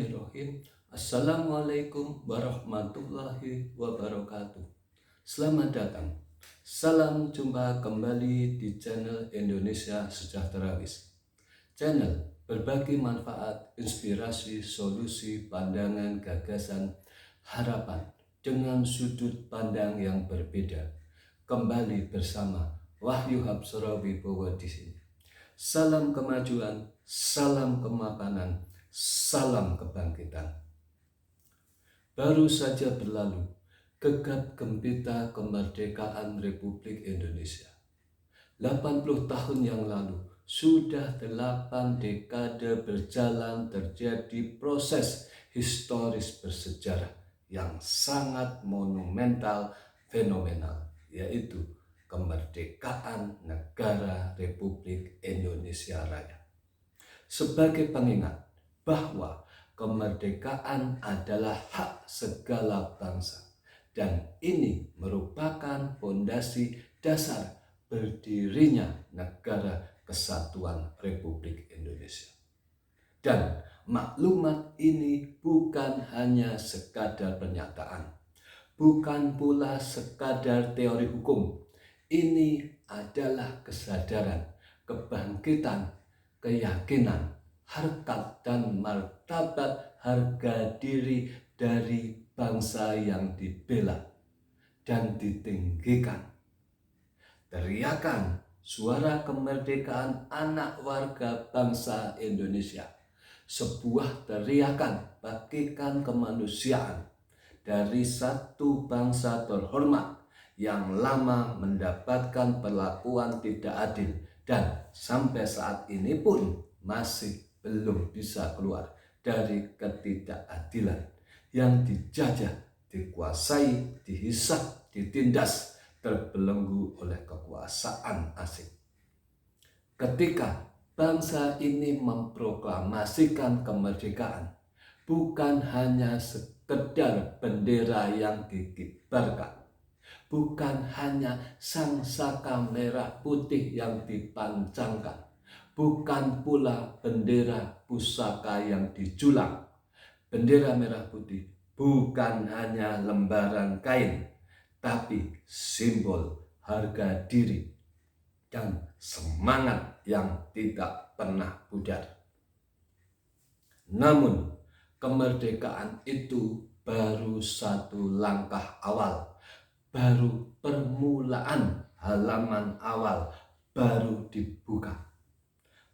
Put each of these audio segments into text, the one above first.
Bismillahirrahmanirrahim. Assalamualaikum warahmatullahi wabarakatuh. Selamat datang. Salam jumpa kembali di channel Indonesia Sejahterawis. Channel berbagi manfaat, inspirasi, solusi, pandangan, gagasan, harapan dengan sudut pandang yang berbeda. Kembali bersama Wahyu Habsarawi Bowo di sini. Salam kemajuan, salam kemapanan, salam kebangkitan. Baru saja berlalu gegap gempita kemerdekaan Republik Indonesia. 80 tahun yang lalu, sudah 8 dekade berjalan terjadi proses historis bersejarah yang sangat monumental, fenomenal, yaitu kemerdekaan negara Republik Indonesia Raya. Sebagai pengingat bahwa kemerdekaan adalah hak segala bangsa dan ini merupakan fondasi dasar berdirinya negara kesatuan Republik Indonesia. Dan maklumat ini bukan hanya sekadar pernyataan, bukan pula sekadar teori hukum. Ini adalah kesadaran, kebangkitan, keyakinan, harkat dan martabat harga diri dari bangsa yang dibela dan ditinggikan. Teriakan suara kemerdekaan anak warga bangsa Indonesia, sebuah teriakan bagikan kemanusiaan dari satu bangsa terhormat yang lama mendapatkan perlakuan tidak adil dan sampai saat ini pun masih belum bisa keluar dari ketidakadilan yang dijajah, dikuasai, dihisap, ditindas, terbelenggu oleh kekuasaan asing. Ketika bangsa ini memproklamasikan kemerdekaan, bukan hanya sekedar bendera yang dikibarkan, bukan hanya sangsaka merah putih yang dipancangkan, bukan pula bendera pusaka yang dijulang. Bendera merah putih bukan hanya lembaran kain, tapi simbol harga diri dan semangat yang tidak pernah pudar. Namun, kemerdekaan itu baru satu langkah awal, baru permulaan halaman awal, baru dibuka.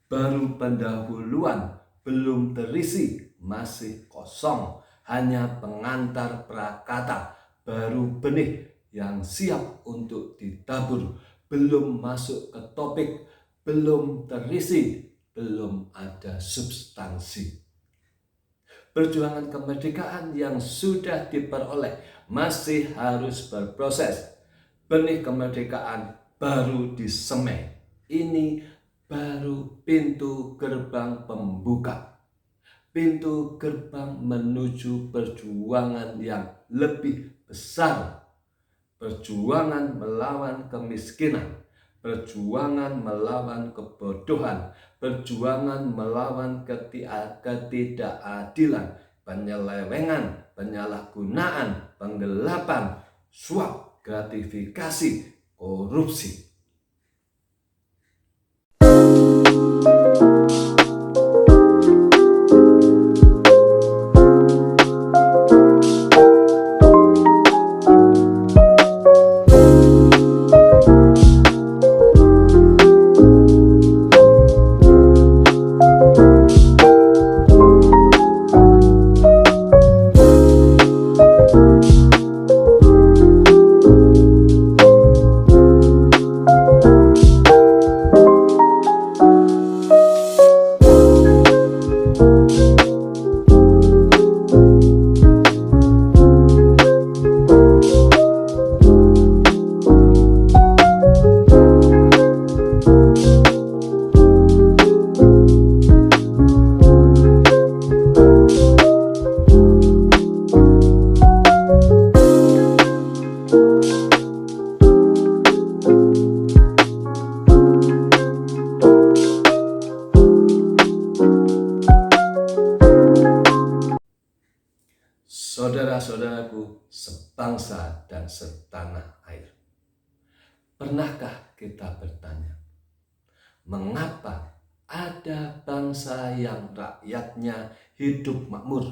Baru pendahuluan, belum terisi, masih kosong, hanya pengantar prakata, baru benih yang siap untuk ditabur, belum masuk ke topik, belum terisi, belum ada substansi. Perjuangan kemerdekaan yang sudah diperoleh masih harus berproses. Benih kemerdekaan baru disemai. Ini baru pintu gerbang pembuka, pintu gerbang menuju perjuangan yang lebih besar, perjuangan melawan kemiskinan, perjuangan melawan kebodohan, perjuangan melawan ketidakadilan, penyelewengan, penyalahgunaan, penggelapan, suap, gratifikasi, korupsi. sebangsa dan setanah air. Pernahkah kita bertanya, mengapa ada bangsa yang rakyatnya hidup makmur,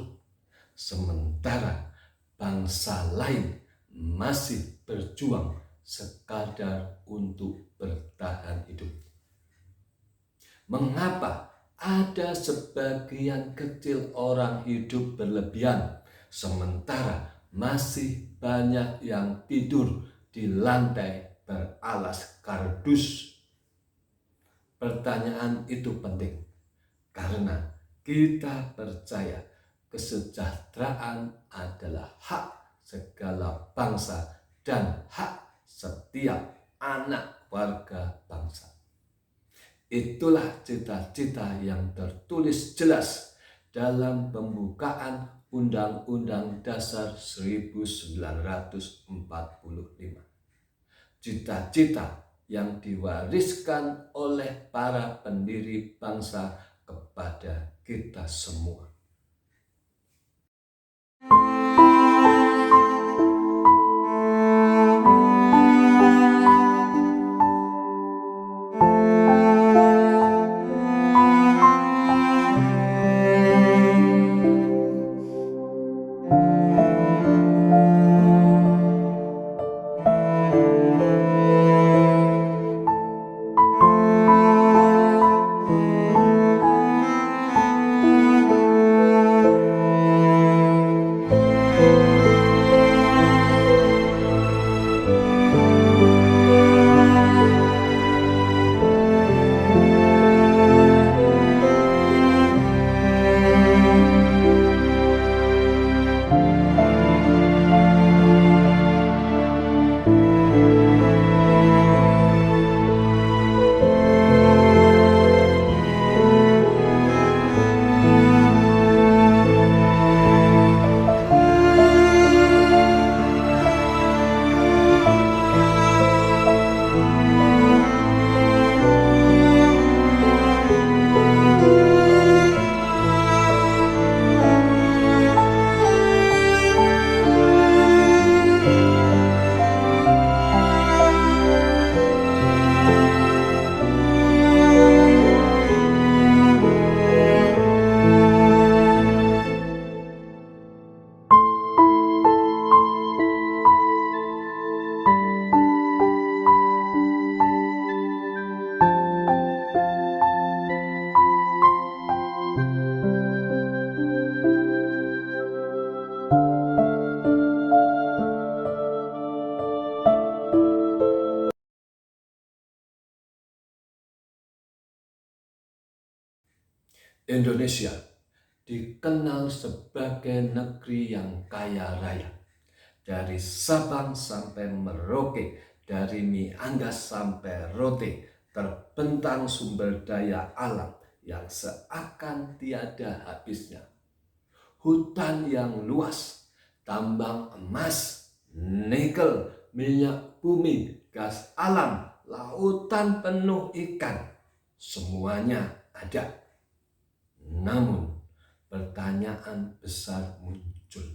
sementara bangsa lain masih berjuang sekadar untuk bertahan hidup? Mengapa ada sebagian kecil orang hidup berlebihan, sementara masih banyak yang tidur di lantai beralas kardus? Pertanyaan itu penting karena kita percaya kesejahteraan adalah hak segala bangsa dan hak setiap anak warga bangsa. Itulah cita-cita yang tertulis jelas dalam pembukaan Undang-Undang Dasar 1945. Cita-cita yang diwariskan oleh para pendiri bangsa kepada kita semua. Indonesia dikenal sebagai negeri yang kaya raya. Dari Sabang sampai Merauke, dari Miangas sampai Rote, terbentang sumber daya alam yang seakan tiada habisnya. Hutan yang luas, tambang emas, nikel, minyak bumi, gas alam, lautan penuh ikan, semuanya ada. Namun, pertanyaan besar muncul.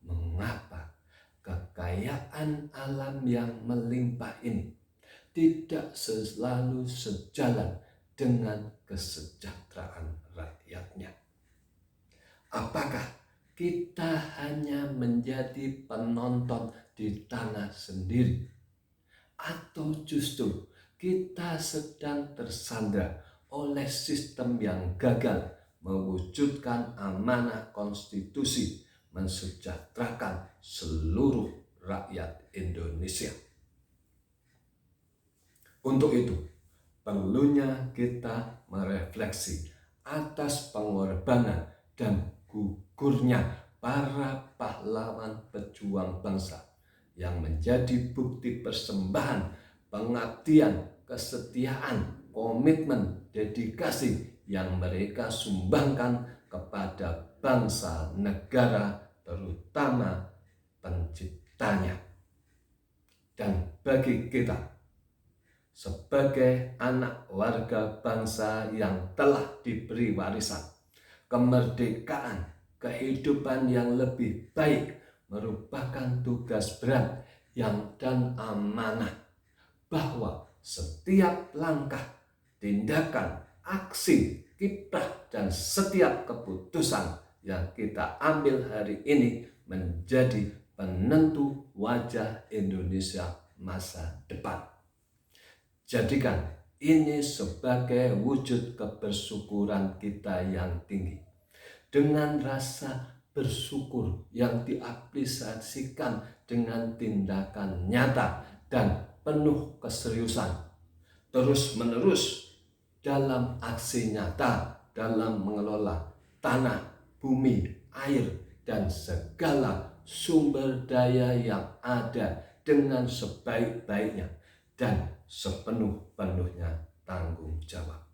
Mengapa kekayaan alam yang melimpah ini tidak selalu sejalan dengan kesejahteraan rakyatnya? Apakah kita hanya menjadi penonton di tanah sendiri? Atau justru kita sedang tersandra oleh sistem yang gagal mewujudkan amanah konstitusi mensejahterakan seluruh rakyat Indonesia? Untuk itu, perlunya kita merefleksi atas pengorbanan dan gugurnya para pahlawan pejuang bangsa yang menjadi bukti persembahan, pengabdian, kesetiaan, komitmen, dedikasi yang mereka sumbangkan kepada bangsa negara, terutama penciptanya. Dan bagi kita sebagai anak warga bangsa yang telah diberi warisan kemerdekaan, kehidupan yang lebih baik merupakan tugas berat dan amanah, bahwa setiap langkah, tindakan, aksi, kiprah, dan setiap keputusan yang kita ambil hari ini menjadi penentu wajah Indonesia masa depan. Jadikan ini sebagai wujud kebersyukuran kita yang tinggi. Dengan rasa bersyukur yang diaplikasikan dengan tindakan nyata dan penuh keseriusan, terus-menerus dalam aksi nyata dalam mengelola tanah, bumi, air, dan segala sumber daya yang ada dengan sebaik-baiknya dan sepenuh-penuhnya tanggung jawab.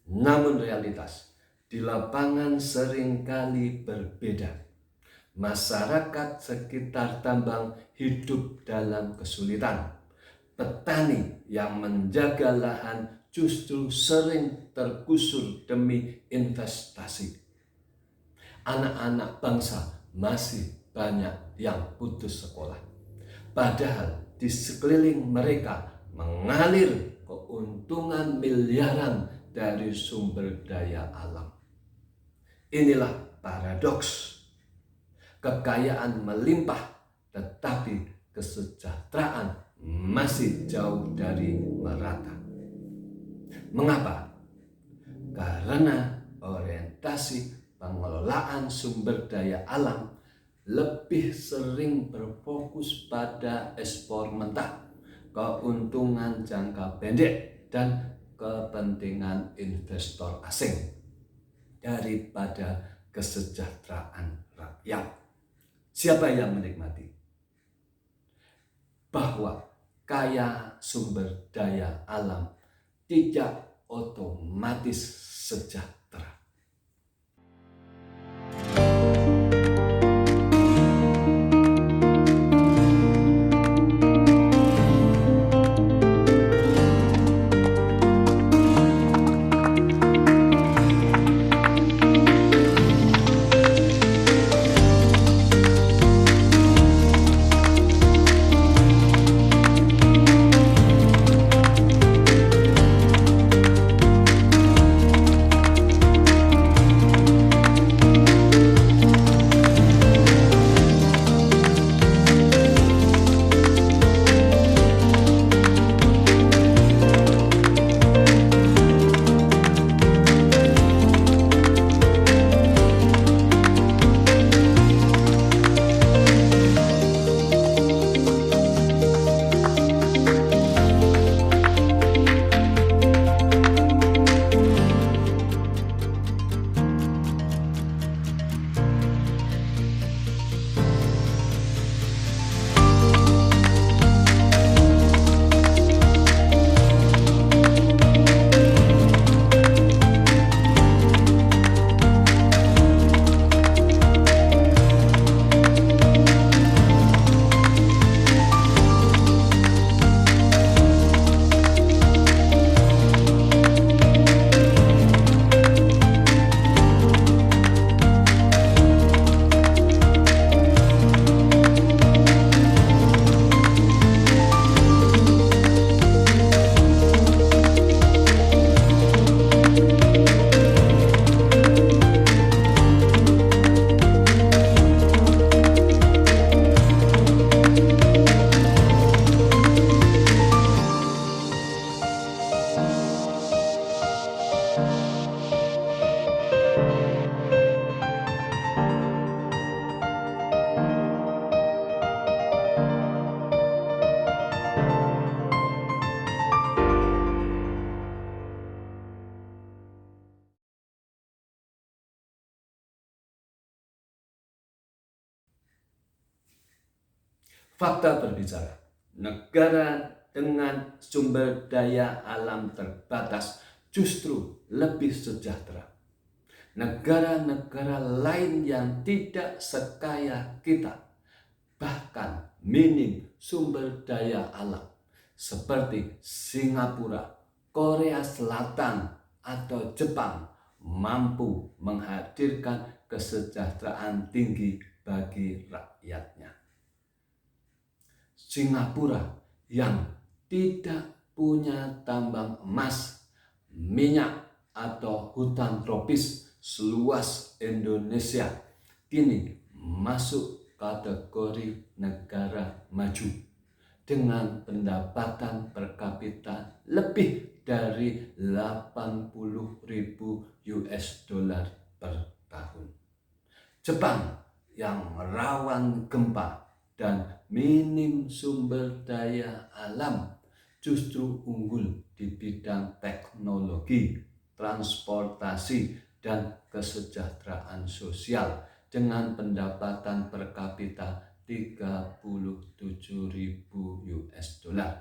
Namun realitas di lapangan seringkali berbeda. Masyarakat sekitar tambang hidup dalam kesulitan. Petani yang menjaga lahan justru sering tergusur demi investasi. Anak-anak bangsa masih banyak yang putus sekolah. Padahal di sekeliling mereka mengalir keuntungan miliaran dari sumber daya alam. Inilah paradoks. Kekayaan melimpah, tetapi kesejahteraan masih jauh dari merata. Mengapa? Karena orientasi pengelolaan sumber daya alam lebih sering berfokus pada ekspor mentah, keuntungan jangka pendek, dan kepentingan investor asing daripada kesejahteraan rakyat. Siapa yang menikmati? Bahwa kaya sumber daya alam tidak otomatis sejahtera. Fakta berbicara, negara dengan sumber daya alam terbatas justru lebih sejahtera. Negara-negara lain yang tidak sekaya kita, bahkan minim sumber daya alam, seperti Singapura, Korea Selatan, atau Jepang, mampu menghadirkan kesejahteraan tinggi bagi rakyatnya. Singapura yang tidak punya tambang emas, minyak, atau hutan tropis seluas Indonesia kini masuk kategori negara maju dengan pendapatan per kapita lebih dari 80.000 US dollar per tahun. Jepang yang rawan gempa dan minim sumber daya alam justru unggul di bidang teknologi, transportasi, dan kesejahteraan sosial dengan pendapatan per kapita 37.000 US dollar.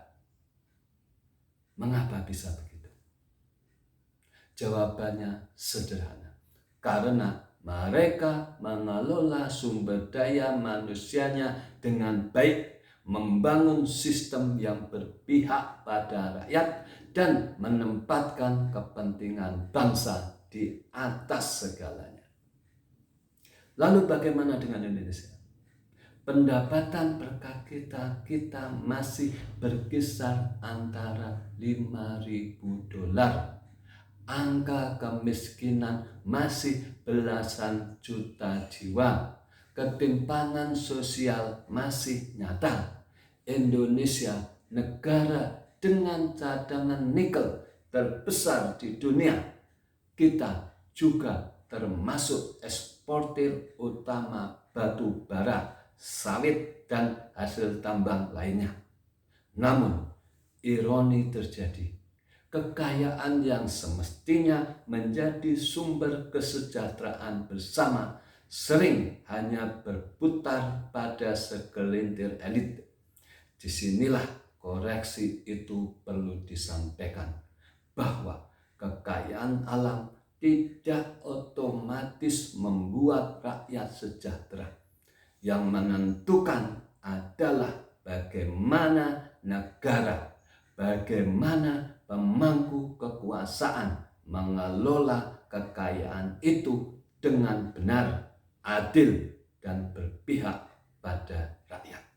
Mengapa bisa begitu? Jawabannya sederhana. Karena mereka mengelola sumber daya manusianya dengan baik, membangun sistem yang berpihak pada rakyat, dan menempatkan kepentingan bangsa di atas segalanya. Lalu bagaimana dengan Indonesia? Pendapatan per kapita kita masih berkisar antara 5.000 dolar. Angka kemiskinan masih belasan juta jiwa. Ketimpangan sosial masih nyata. Indonesia, negara dengan cadangan nikel terbesar di dunia. Kita juga termasuk eksportir utama batu bara, sawit, dan hasil tambang lainnya. Namun, ironi terjadi. Kekayaan yang semestinya menjadi sumber kesejahteraan bersama sering hanya berputar pada segelintir elit. Disinilah koreksi itu perlu disampaikan, bahwa kekayaan alam tidak otomatis membuat rakyat sejahtera. Yang menentukan adalah bagaimana negara, bagaimana pemangku kekuasaan mengelola kekayaan itu dengan benar, adil, dan berpihak pada rakyat.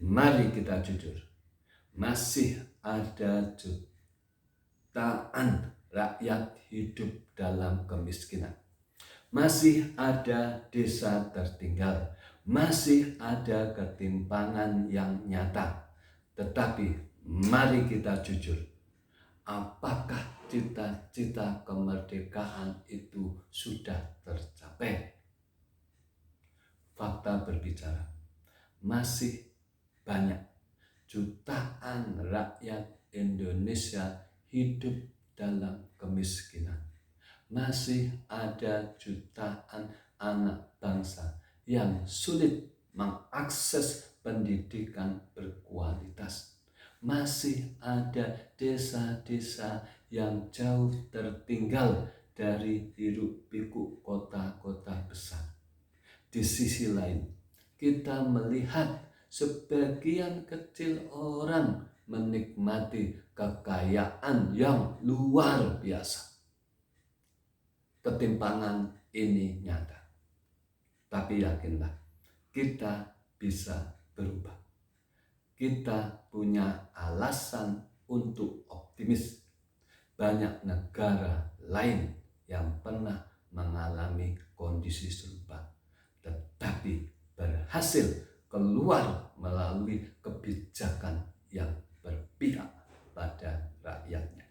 Mari kita jujur, masih ada jutaan rakyat hidup dalam kemiskinan. Masih ada desa tertinggal, masih ada ketimpangan yang nyata. Tetapi mari kita jujur, apakah cita-cita kemerdekaan itu sudah tercapai? Fakta berbicara, masih banyak jutaan rakyat Indonesia hidup dalam kemiskinan. Masih ada jutaan anak bangsa yang sulit mengakses pendidikan berkualitas. Masih ada desa-desa yang jauh tertinggal dari hiruk-pikuk kota-kota besar. Di sisi lain, kita melihat sebagian kecil orang menikmati kekayaan yang luar biasa. Ketimpangan ini nyata. Tapi yakinlah, kita bisa berubah. Kita punya alasan untuk optimis. Banyak negara lain yang pernah mengalami kondisi serupa, tetapi berhasil keluar melalui kebijakan yang berpihak pada rakyatnya.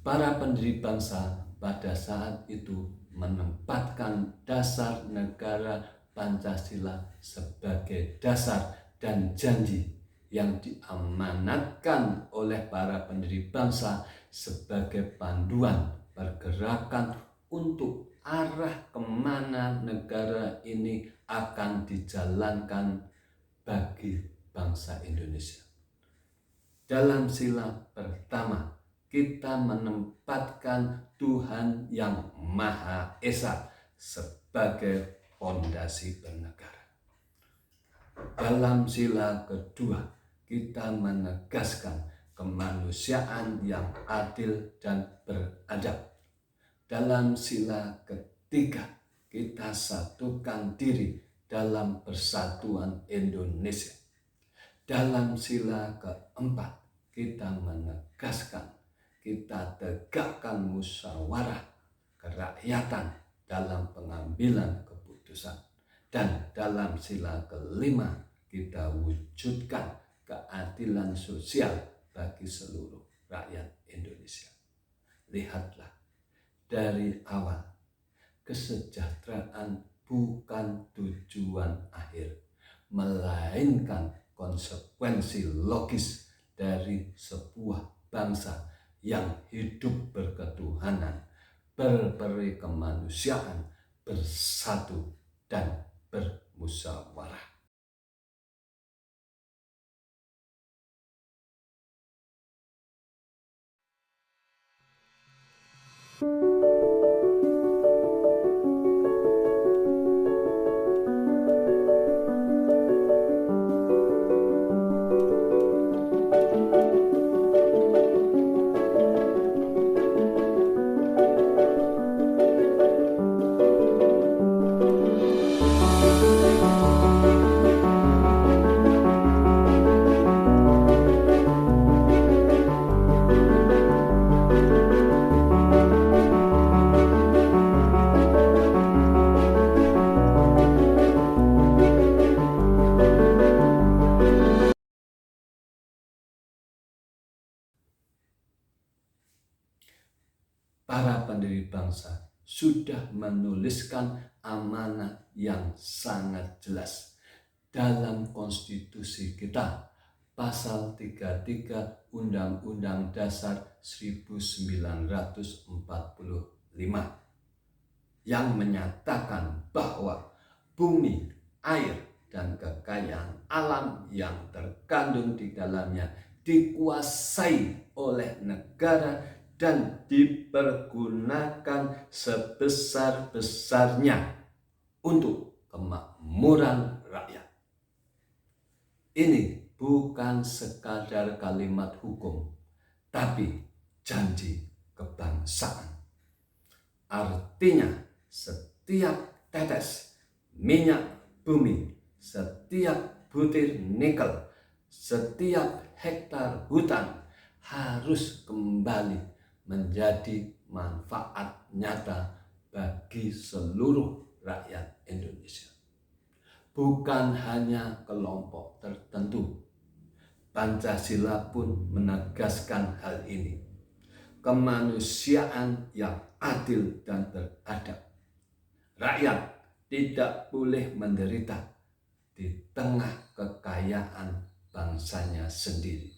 Para pendiri bangsa pada saat itu menempatkan dasar negara Pancasila sebagai dasar dan janji yang diamanatkan oleh para pendiri bangsa sebagai panduan pergerakan untuk arah kemana negara ini akan dijalankan bagi bangsa Indonesia. Dalam sila pertama, kita menempatkan Tuhan yang Maha Esa sebagai fondasi bernegara. Dalam sila kedua, kita menegaskan kemanusiaan yang adil dan beradab. Dalam sila ketiga, kita satukan diri dalam persatuan Indonesia. Dalam sila keempat, kita menegaskan, kita tegakkan musyawarah kerakyatan dalam pengambilan keputusan. Dan dalam sila kelima, kita wujudkan keadilan sosial bagi seluruh rakyat Indonesia. Lihatlah, dari awal, kesejahteraan bukan tujuan akhir, melainkan konsekuensi logis dari sebuah bangsa yang hidup berketuhanan, berperi kemanusiaan, bersatu dan bermusyawarah. Para pendiri bangsa sudah menuliskan amanah yang sangat jelas dalam konstitusi kita, pasal 33 Undang-Undang Dasar 1945, yang menyatakan bahwa bumi, air, dan kekayaan alam yang terkandung di dalamnya dikuasai oleh negara dan dipergunakan sebesar-besarnya untuk kemakmuran rakyat. Ini bukan sekadar kalimat hukum, tapi janji kebangsaan. Artinya, setiap tetes minyak bumi, setiap butir nikel, setiap hektar hutan harus kembali menjadi manfaat nyata bagi seluruh rakyat Indonesia. Bukan hanya kelompok tertentu. Pancasila pun menegaskan hal ini. Kemanusiaan yang adil dan beradab. Rakyat tidak boleh menderita di tengah kekayaan bangsanya sendiri.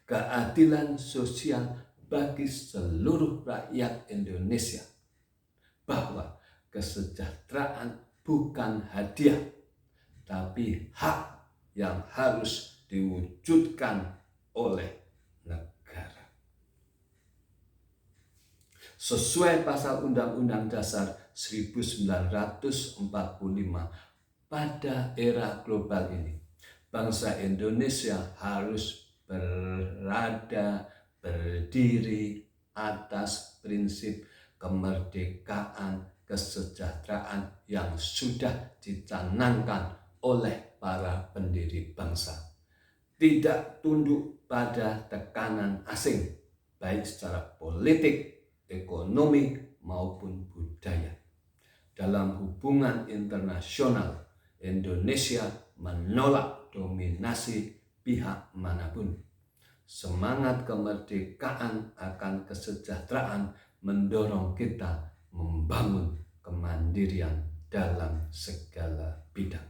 Keadilan sosial bagi seluruh rakyat Indonesia, bahwa kesejahteraan bukan hadiah, tapi hak yang harus diwujudkan oleh negara. Sesuai pasal Undang-Undang Dasar 1945, pada era global ini, bangsa Indonesia harus berdiri atas prinsip kemerdekaan, kesejahteraan yang sudah dicanangkan oleh para pendiri bangsa. Tidak tunduk pada tekanan asing, baik secara politik, ekonomi, maupun budaya. Dalam hubungan internasional, Indonesia menolak dominasi pihak manapun. Semangat kemerdekaan akan kesejahteraan mendorong kita membangun kemandirian dalam segala bidang.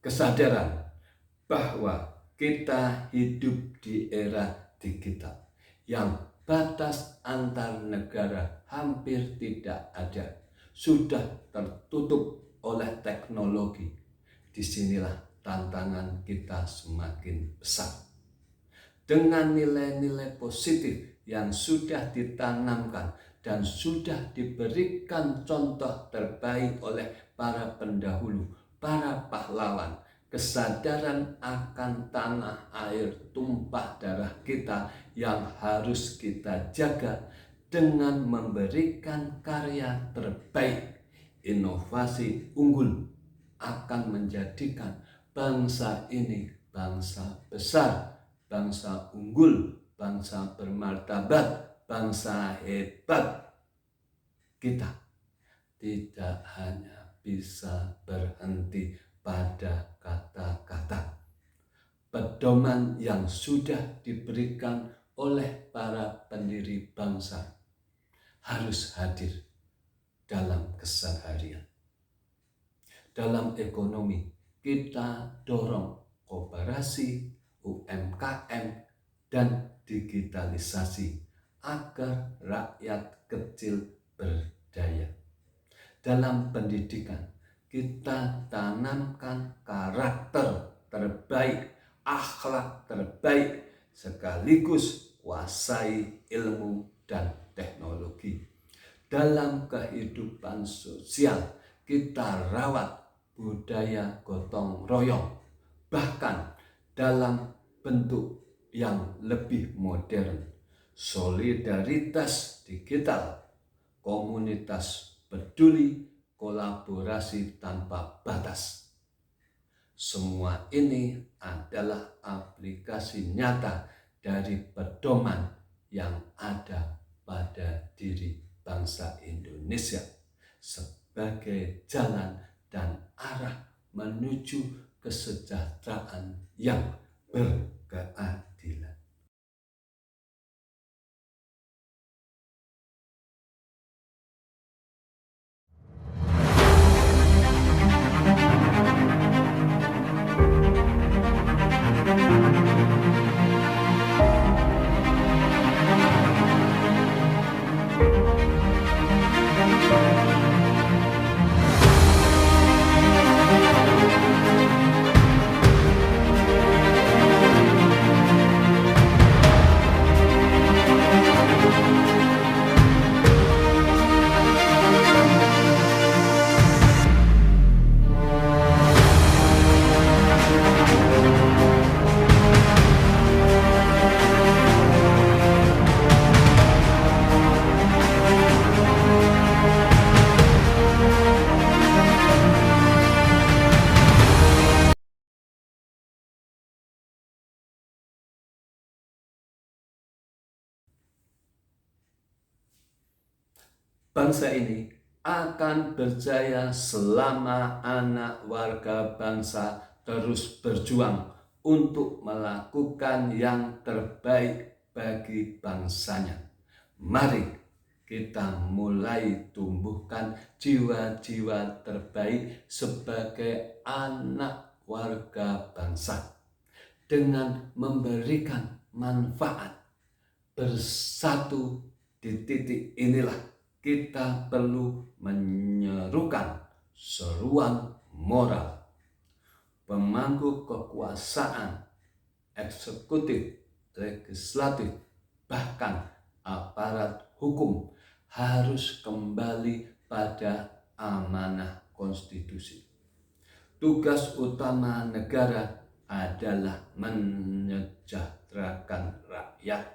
kesadaran bahwa kita hidup di era digital yang batas antar negara hampir tidak ada, sudah tertutup oleh teknologi. Disinilah tantangan kita semakin besar. Dengan nilai-nilai positif yang sudah ditanamkan dan sudah diberikan contoh terbaik oleh para pendahulu, para pahlawan, kesadaran akan tanah air tumpah darah kita yang harus kita jaga dengan memberikan karya terbaik, inovasi unggul akan menjadikan bangsa ini bangsa besar, bangsa unggul, bangsa bermartabat, bangsa hebat. Kita tidak hanya bisa berhenti pada kata-kata. Pedoman yang sudah diberikan oleh para pendiri bangsa harus hadir dalam keseharian. Dalam ekonomi, kita dorong koperasi, UMKM, dan digitalisasi agar rakyat kecil berdaya. Dalam pendidikan, kita tanamkan karakter terbaik, akhlak terbaik, sekaligus kuasai ilmu dan teknologi. Dalam kehidupan sosial, kita rawat budaya gotong royong, bahkan dalam bentuk yang lebih modern, solidaritas digital, komunitas peduli, kolaborasi tanpa batas. Semua ini adalah aplikasi nyata dari pedoman yang ada pada diri bangsa Indonesia sebagai jalan dan arah menuju kesejahteraan yang berkeadilan. Bangsa ini akan berjaya selama anak warga bangsa terus berjuang untuk melakukan yang terbaik bagi bangsanya. Mari kita mulai tumbuhkan jiwa-jiwa terbaik sebagai anak warga bangsa dengan memberikan manfaat. Bersatu di titik inilah kita perlu menyerukan seruan moral. Pemangku kekuasaan, eksekutif, legislatif, bahkan aparat hukum harus kembali pada amanah konstitusi. Tugas utama negara adalah menyejahterakan rakyat.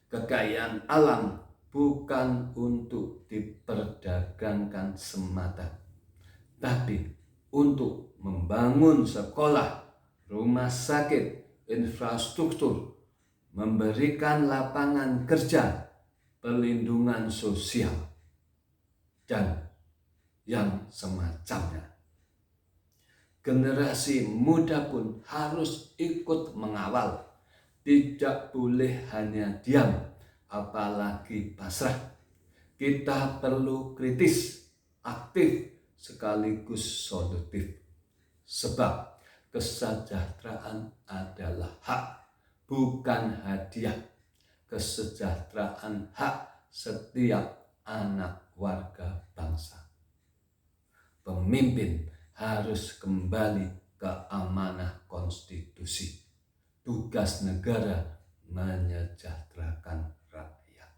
Kekayaan alam bukan untuk diperdagangkan semata, tapi untuk membangun sekolah, rumah sakit, infrastruktur, memberikan lapangan kerja, perlindungan sosial, dan yang semacamnya. Generasi muda pun harus ikut mengawal, tidak boleh hanya diam, apalagi pasrah. Kita perlu kritis, aktif, sekaligus solutif. Sebab Kesejahteraan adalah hak, bukan hadiah. Kesejahteraan hak setiap anak warga bangsa. Pemimpin harus kembali ke amanah konstitusi. Tugas negara menyejahterakan rakyat.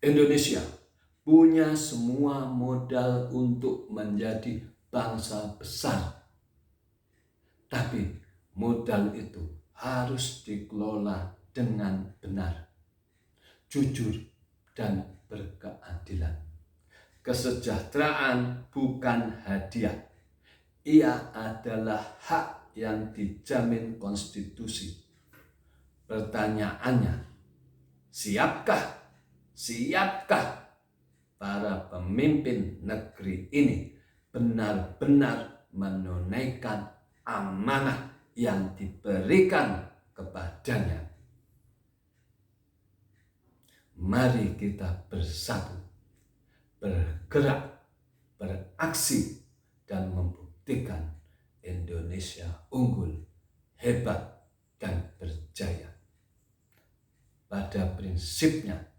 Indonesia punya semua modal untuk menjadi bangsa besar. Tapi modal itu harus dikelola dengan benar, jujur, dan berkeadilan. Kesejahteraan bukan hadiah. Ia adalah hak yang dijamin konstitusi. Pertanyaannya, siapkah para pemimpin negeri ini benar-benar menunaikan amanah yang diberikan kepadanya? Mari kita bersatu, bergerak, beraksi, dan membuktikan Indonesia unggul, hebat, dan berjaya. Pada prinsipnya,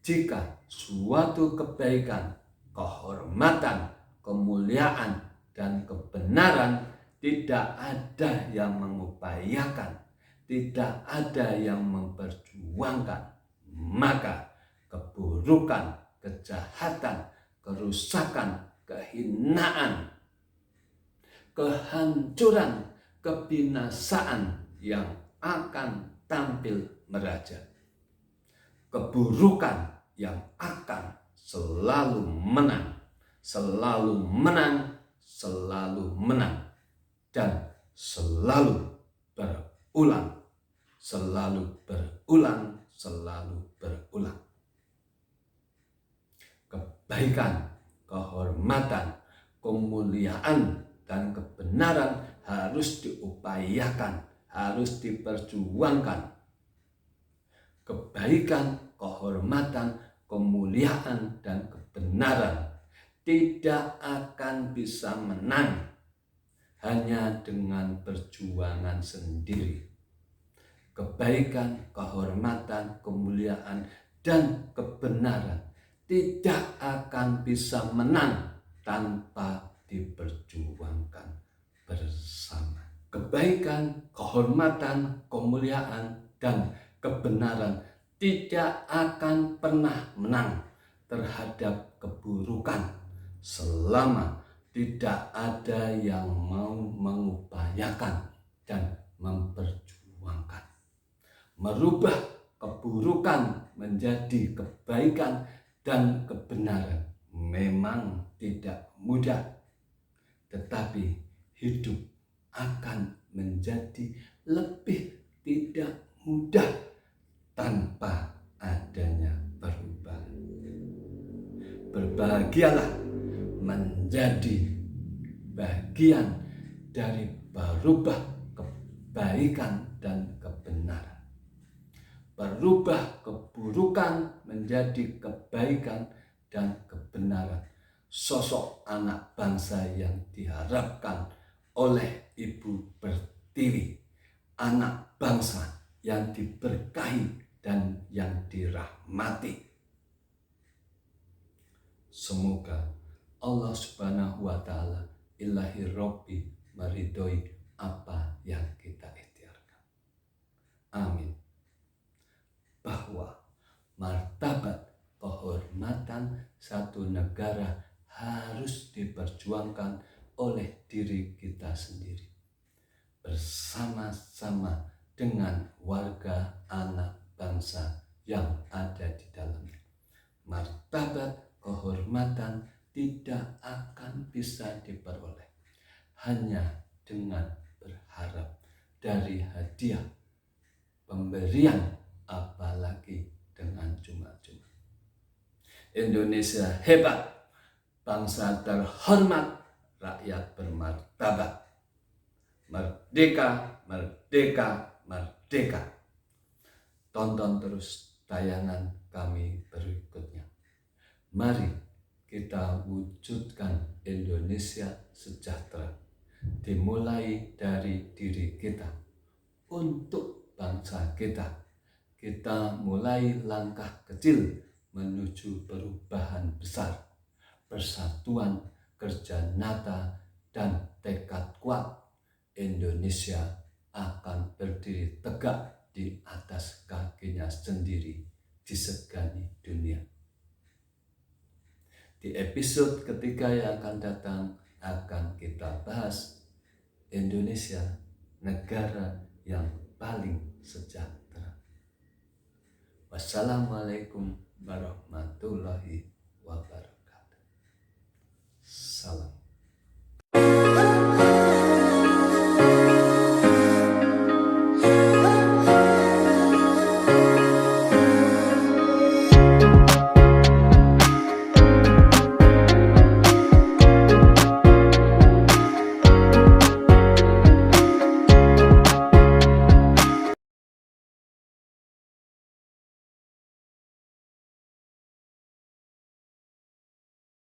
jika suatu kebaikan, kehormatan, kemuliaan, dan kebenaran tidak ada yang mengupayakan, tidak ada yang memperjuangkan, maka keburukan, kejahatan, kerusakan, kehinaan, kehancuran, kebinasaan yang akan tampil meraja. Keburukan yang akan selalu menang, selalu menang, selalu menang, dan selalu berulang, selalu berulang, selalu berulang. Kebaikan, kehormatan, kemuliaan, dan kebenaran harus diupayakan, harus diperjuangkan. Kebaikan, kehormatan, kemuliaan, dan kebenaran tidak akan bisa menang hanya dengan perjuangan sendiri. Kebaikan, kehormatan, kemuliaan, dan kebenaran tidak akan bisa menang tanpa diperjuangkan bersama. Kebaikan, kehormatan, kemuliaan, dan kebenaran tidak akan pernah menang terhadap keburukan selama tidak ada yang mau mengupayakan dan memperjuangkan. Merubah keburukan menjadi kebaikan dan kebenaran memang tidak mudah, tetapi hidup akan menjadi lebih tidak mudah tanpa adanya perubahan. Berbahagialah menjadi bagian dari berubah kebaikan dan kebenaran. Berubah keburukan menjadi kebaikan dan kebenaran. Sosok anak bangsa yang diharapkan oleh Ibu Pertiwi. Anak bangsa yang diberkahi dan yang dirahmati. Semoga Allah Subhanahu wa Ta'ala ilahi Rabbi meridhoi apa yang kita ikhtiarkan. Amin. Bahwa martabat kehormatan satu negara harus diperjuangkan oleh diri kita sendiri, bersama-sama dengan warga anak bangsa yang ada di dalamnya. Martabat kehormatan tidak akan bisa diperoleh hanya dengan berharap dari hadiah pemberian, apalagi dengan cuma-cuma. Indonesia hebat, bangsa terhormat, rakyat bermartabat. Merdeka, merdeka, merdeka. Tonton terus tayangan kami berikutnya. Mari kita wujudkan Indonesia sejahtera, dimulai dari diri kita. Untuk bangsa kita, kita mulai langkah kecil menuju perubahan besar. Persatuan, kerja nyata, dan tekad kuat, Indonesia akan berdiri tegak di atas kakinya sendiri, disegani dunia. Di episode ketiga yang akan datang akan kita bahas Indonesia, negara yang paling sejahtera. Wassalamualaikum warahmatullahi wabarakatuh. Salam.